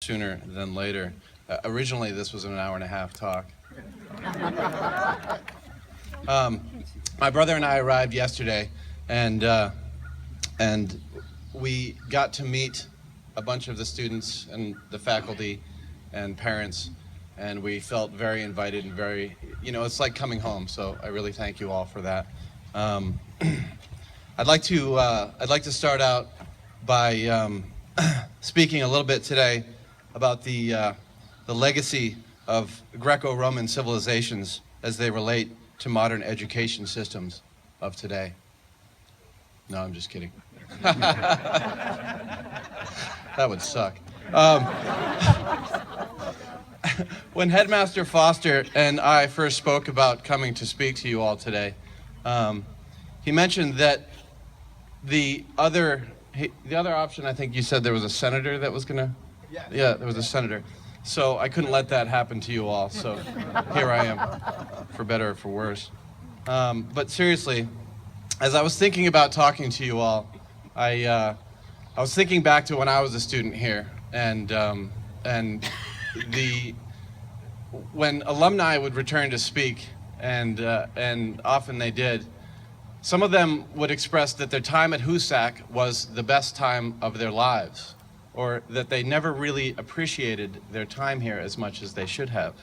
sooner than later. Originally, this was an hour-and-a-half talk. My brother and I arrived yesterday, and we got to meet a bunch of the students and the faculty and parents, and we felt very invited and very, it's like coming home. So I really thank you all for that. I'd like to start out by speaking a little bit today about the legacy of Greco-Roman civilizations as they relate to modern education systems of today. No, I'm just kidding. That would suck. When Headmaster Foster and I first spoke about coming to speak to you all today, he mentioned that the other option, I think you said there was a senator that was gonna. Yeah, there was a senator. So I couldn't let that happen to you all. So here I am, for better or for worse. But seriously, as I was thinking about talking to you all, I was thinking back to when I was a student here, and when alumni would return to speak, and often they did, some of them would express that their time at Hoosac was the best time of their lives, or that they never really appreciated their time here as much as they should have.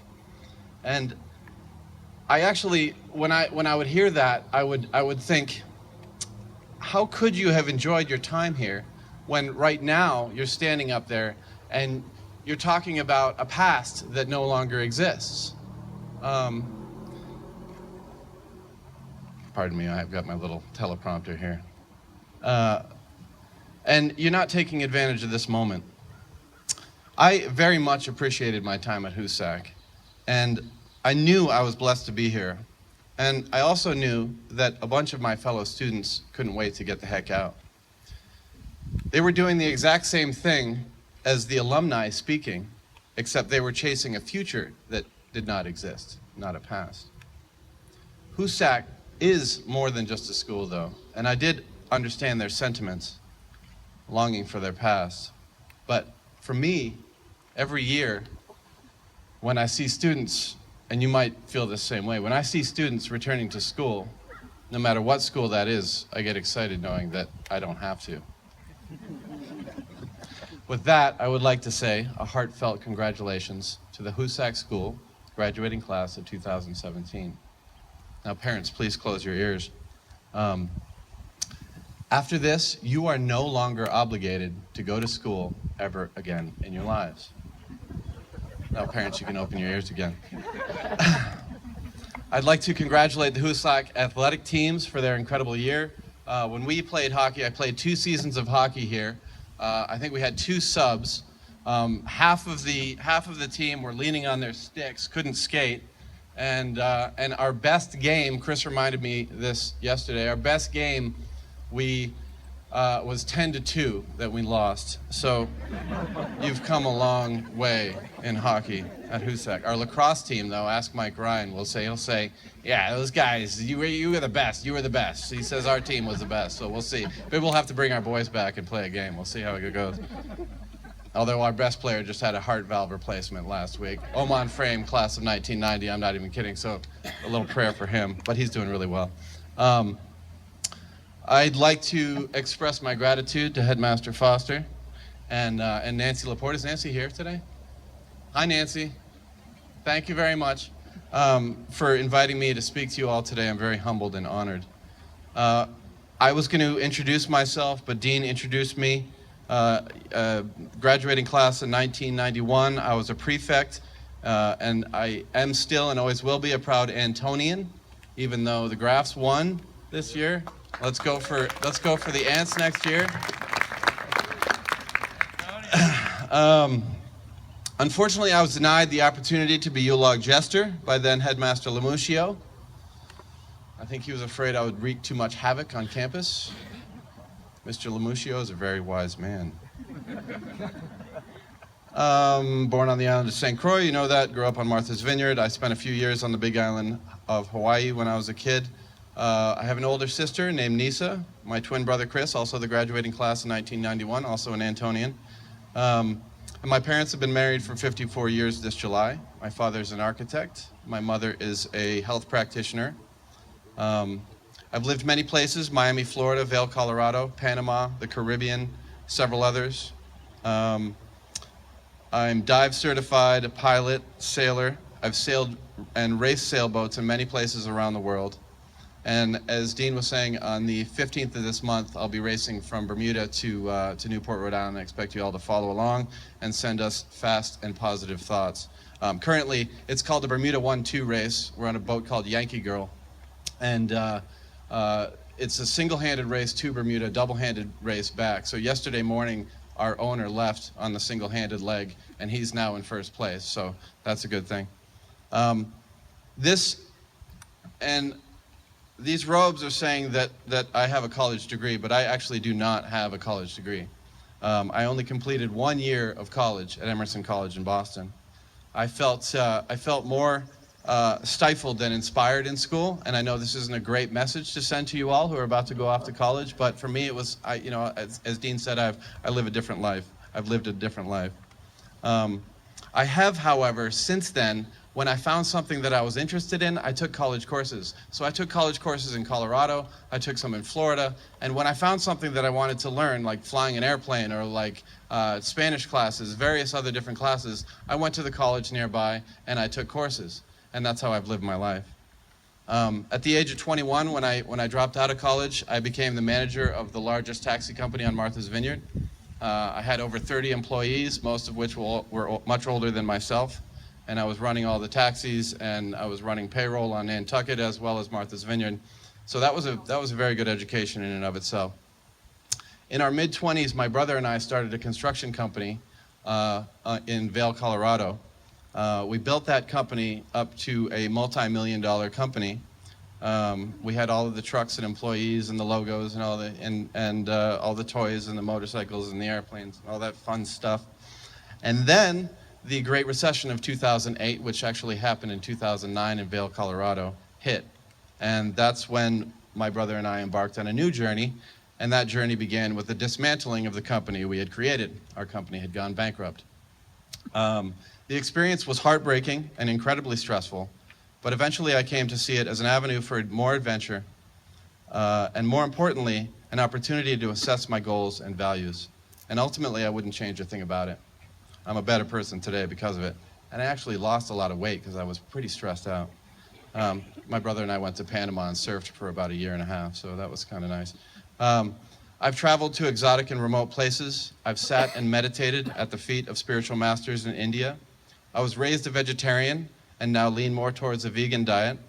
And I actually, when I would hear that, I would think, how could you have enjoyed your time here when right now you're standing up there and you're talking about a past that no longer exists? Pardon me, I've got my little teleprompter here. And you're not taking advantage of this moment. I very much appreciated my time at Hoosac, and I knew I was blessed to be here. And I also knew that a bunch of my fellow students couldn't wait to get the heck out. They were doing the exact same thing as the alumni speaking, except they were chasing a future that did not exist, not a past. Hoosac is more than just a school, though, and I did understand their sentiments, longing for their past. But for me, every year, when I see students, and you might feel the same way, when I see students returning to school, no matter what school that is, I get excited knowing that I don't have to. With that, I would like to say a heartfelt congratulations to the Hoosac School graduating class of 2017. Now, parents, please close your ears. After this, you are no longer obligated to go to school ever again in your lives. Now, parents, you can open your ears again. I'd like to congratulate the Hoosac athletic teams for their incredible year. When we played hockey, I played 2 seasons of hockey here. I think we had 2 subs. Half of the team were leaning on their sticks, couldn't skate. And our best game, Chris reminded me this yesterday, our best game was 10-2 that we lost. So you've come a long way in hockey at Hoosac. Our lacrosse team, though, ask Mike Ryan, he'll say, yeah, those guys, you were the best, you were the best. He says our team was the best, so we'll see. Maybe we'll have to bring our boys back and play a game. We'll see how it goes. Although our best player just had a heart valve replacement last week. Oman Frame, class of 1990, I'm not even kidding, so a little prayer for him, but he's doing really well. I'd like to express my gratitude to Headmaster Foster and Nancy Laporte. Is Nancy here today? Hi, Nancy. Thank you very much for inviting me to speak to you all today. I'm very humbled and honored. I was going to introduce myself, but Dean introduced me. Graduating class in 1991, I was a prefect, and I am still and always will be a proud Antonian, even though the Grafs won this year. Let's go for the Ants next year. Unfortunately, I was denied the opportunity to be Ulog Jester by then Headmaster Lemutio. I think he was afraid I would wreak too much havoc on campus. Mr. Lemutio is a very wise man. Born on the island of St. Croix, you know that. Grew up on Martha's Vineyard. I spent a few years on the Big Island of Hawaii when I was a kid. I have an older sister named Nisa. My twin brother Chris, also the graduating class in 1991, also an Antonian. And my parents have been married for 54 years this July. My father's an architect. My mother is a health practitioner. I've lived many places: Miami, Florida, Vail, Colorado, Panama, the Caribbean, several others. I'm dive certified, a pilot, sailor. I've sailed and raced sailboats in many places around the world. And as Dean was saying, on the 15th of this month, I'll be racing from Bermuda to Newport, Rhode Island. I expect you all to follow along and send us fast and positive thoughts. Currently, it's called the Bermuda 1-2 race. We're on a boat called Yankee Girl. And it's a single-handed race to Bermuda, double-handed race back. So yesterday morning, our owner left on the single-handed leg, and he's now in first place. So that's a good thing. These robes are saying that I have a college degree, but I actually do not have a college degree. I only completed 1 year of college at Emerson College in Boston. I felt more stifled than inspired in school, and I know this isn't a great message to send to you all who are about to go off to college, but for me it was, as Dean said, I live a different life. I've lived a different life. I have, however, since then, when I found something that I was interested in, I took college courses. So I took college courses in Colorado, I took some in Florida, and when I found something that I wanted to learn, like flying an airplane or like Spanish classes, various other different classes, I went to the college nearby and I took courses. And that's how I've lived my life. At the age of 21, when I dropped out of college, I became the manager of the largest taxi company on Martha's Vineyard. I had over 30 employees, most of which were much older than myself. And I was running all the taxis, and I was running payroll on Nantucket as well as Martha's Vineyard. So that was a very good education in and of itself. In our mid-20s, my brother and I started a construction company in Vail, Colorado. We built that company up to a multi-million-dollar company. We had all of the trucks and employees and the logos and all the toys and the motorcycles and the airplanes, all that fun stuff. And then the Great Recession of 2008, which actually happened in 2009 in Vail, Colorado, hit. And that's when my brother and I embarked on a new journey, and that journey began with the dismantling of the company we had created. Our company had gone bankrupt. The experience was heartbreaking and incredibly stressful, but eventually I came to see it as an avenue for more adventure, and more importantly, an opportunity to assess my goals and values. And ultimately, I wouldn't change a thing about it. I'm a better person today because of it. And I actually lost a lot of weight because I was pretty stressed out. My brother and I went to Panama and surfed for about 1.5 years, so that was kind of nice. I've traveled to exotic and remote places. I've sat and meditated at the feet of spiritual masters in India. I was raised a vegetarian and now lean more towards a vegan diet.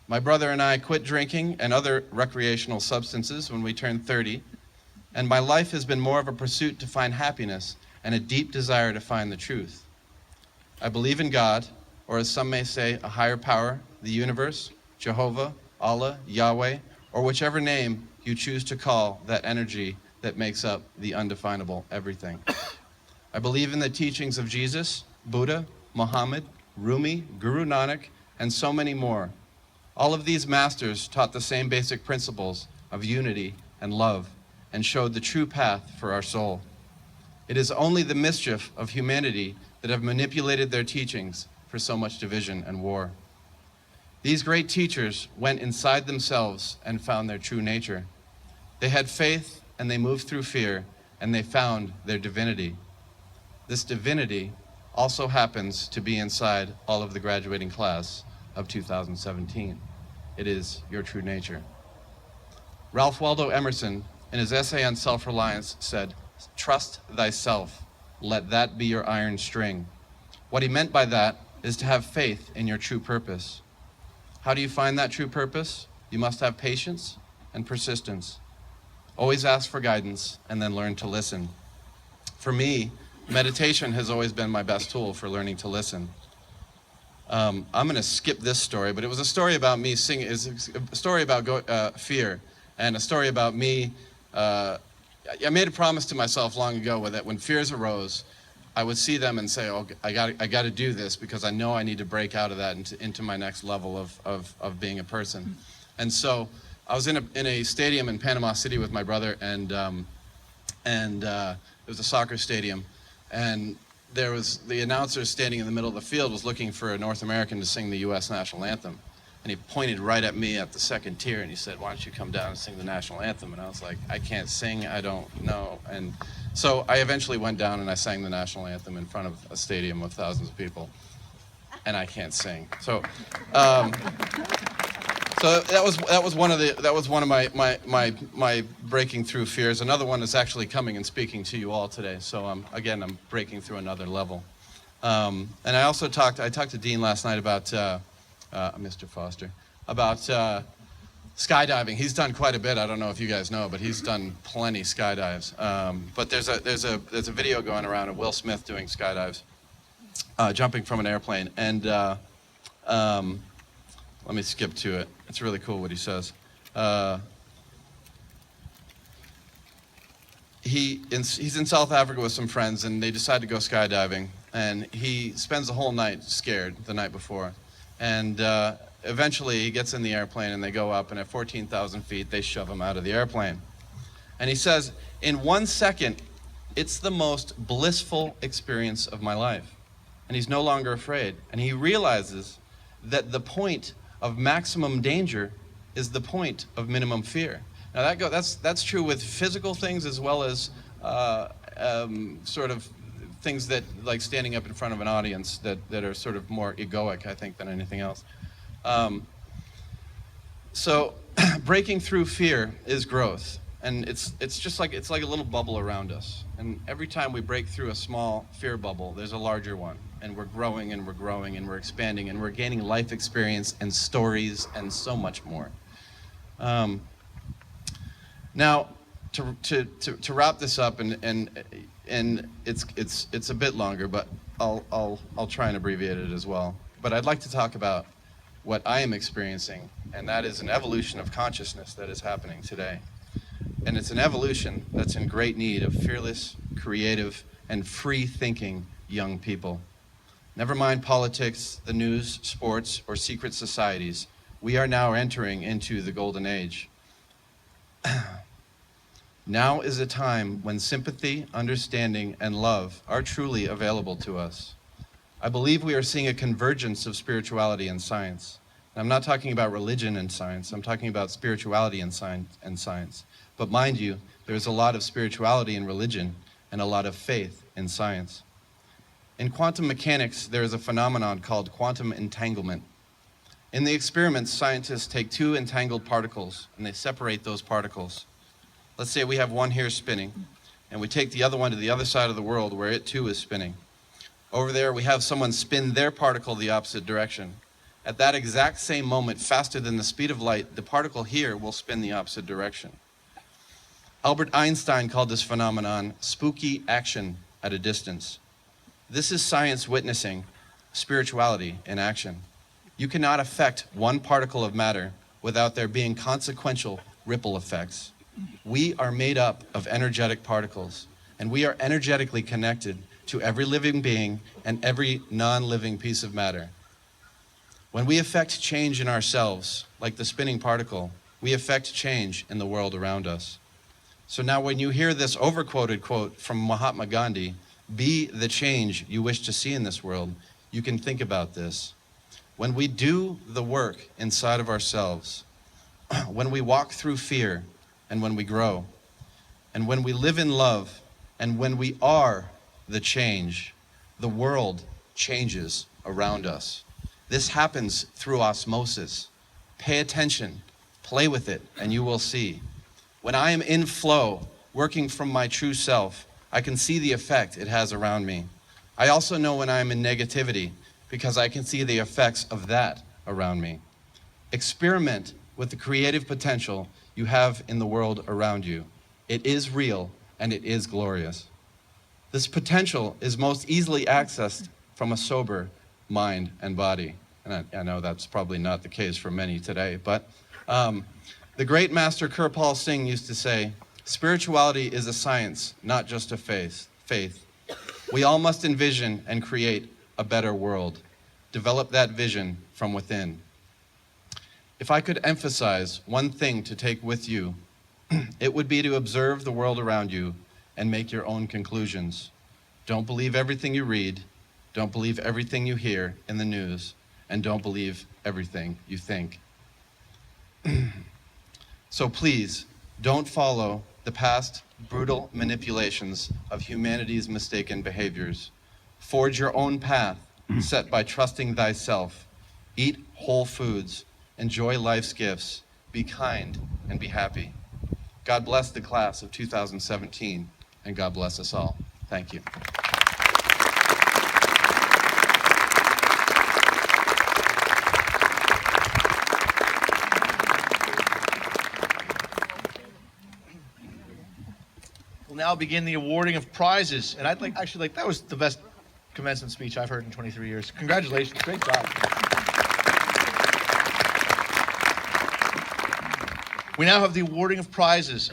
My brother and I quit drinking and other recreational substances when we turned 30, and my life has been more of a pursuit to find happiness and a deep desire to find the truth. I believe in God, or as some may say, a higher power, the universe, Jehovah, Allah, Yahweh, or whichever name you choose to call that energy that makes up the undefinable everything. I believe in the teachings of Jesus, Buddha, Muhammad, Rumi, Guru Nanak, and so many more. All of these masters taught the same basic principles of unity and love and showed the true path for our soul. It is only the mischief of humanity that have manipulated their teachings for so much division and war. These great teachers went inside themselves and found their true nature. They had faith and they moved through fear and they found their divinity. This divinity also happens to be inside all of the graduating class of 2017. It is your true nature. Ralph Waldo Emerson, in his essay on self-reliance, said, "Trust thyself, let that be your iron string." What he meant by that is to have faith in your true purpose. How do you find that true purpose? You must have patience and persistence. Always ask for guidance and then learn to listen. For me, meditation has always been my best tool for learning to listen. I'm going to skip this story, but it was a story about me singing. It's a story about fear, and a story about me. I made a promise to myself long ago that when fears arose, I would see them and say, "Oh, I got to do this because I know I need to break out of that into my next level of being a person." And so I was in a stadium in Panama City with my brother, and it was a soccer stadium. And there was the announcer standing in the middle of the field was looking for a North American to sing the U.S. national anthem. And he pointed right at me at the second tier and he said, "Why don't you come down and sing the national anthem?" And I was like, "I can't sing, I don't know." And so I eventually went down and I sang the national anthem in front of a stadium of thousands of people. And I can't sing. So so that was one of my breaking through fears. Another one is actually coming and speaking to you all today. So again, I'm breaking through another level. And I also talked to Dean last night about Mr. Foster about skydiving. He's done quite a bit. I don't know if you guys know, but he's done plenty skydives. But there's a video going around of Will Smith doing skydives, jumping from an airplane. And let me skip to it. It's really cool what he says. He's in South Africa with some friends, and they decide to go skydiving. And he spends the whole night scared the night before. And eventually he gets in the airplane, and they go up, and at 14,000 feet, they shove him out of the airplane. And he says, in 1 second, it's the most blissful experience of my life. And he's no longer afraid. And he realizes that the point of maximum danger is the point of minimum fear. Now that's true with physical things as well as sort of things that, like standing up in front of an audience, that are sort of more egoic, I think, than anything else. So breaking through fear is growth. And it's like a little bubble around us. And every time we break through a small fear bubble, there's a larger one. And we're growing and we're growing and we're expanding and we're gaining life experience and stories and so much more. Now, to wrap this up, and it's a bit longer, but I'll try and abbreviate it as well. But I'd like to talk about what I am experiencing, and that is an evolution of consciousness that is happening today. And it's an evolution that's in great need of fearless, creative, and free-thinking young people. Never mind politics, the news, sports, or secret societies. We are now entering into the golden age. Now is a time when sympathy, understanding, and love are truly available to us. I believe we are seeing a convergence of spirituality and science. And I'm not talking about religion and science. I'm talking about spirituality and science. But mind you, there's a lot of spirituality in religion and a lot of faith in science. In quantum mechanics, there is a phenomenon called quantum entanglement. In the experiments, scientists take two entangled particles and they separate those particles. Let's say we have one here spinning, and we take the other one to the other side of the world where it too is spinning. Over there, we have someone spin their particle the opposite direction. At that exact same moment, faster than the speed of light, the particle here will spin the opposite direction. Albert Einstein called this phenomenon spooky action at a distance. This is science witnessing spirituality in action. You cannot affect one particle of matter without there being consequential ripple effects. We are made up of energetic particles, and we are energetically connected to every living being and every non-living piece of matter. When we affect change in ourselves, like the spinning particle, we affect change in the world around us. So now when you hear this overquoted quote from Mahatma Gandhi, "Be the change you wish to see in this world," you can think about this. When we do the work inside of ourselves, when we walk through fear and when we grow, and when we live in love, and when we are the change, the world changes around us. This happens through osmosis. Pay attention, play with it, and you will see. When I am in flow, working from my true self, I can see the effect it has around me. I also know when I am in negativity because I can see the effects of that around me. Experiment with the creative potential you have in the world around you. It is real and it is glorious. This potential is most easily accessed from a sober mind and body. And I know that's probably not the case for many today, but the great master Kirpal Singh used to say, "Spirituality is a science, not just a faith. We all must envision and create a better world. Develop that vision from within." If I could emphasize one thing to take with you, it would be to observe the world around you and make your own conclusions. Don't believe everything you read. Don't believe everything you hear in the news. And don't believe everything you think. So please, don't follow the past brutal manipulations of humanity's mistaken behaviors. Forge your own path, set by trusting thyself. Eat whole foods. Enjoy life's gifts. Be kind and be happy. God bless the class of 2017, and God bless us all. Thank you. We'll now begin the awarding of prizes. And I'd like, that was the best commencement speech I've heard in 23 years. Congratulations, great job. We now have the awarding of prizes.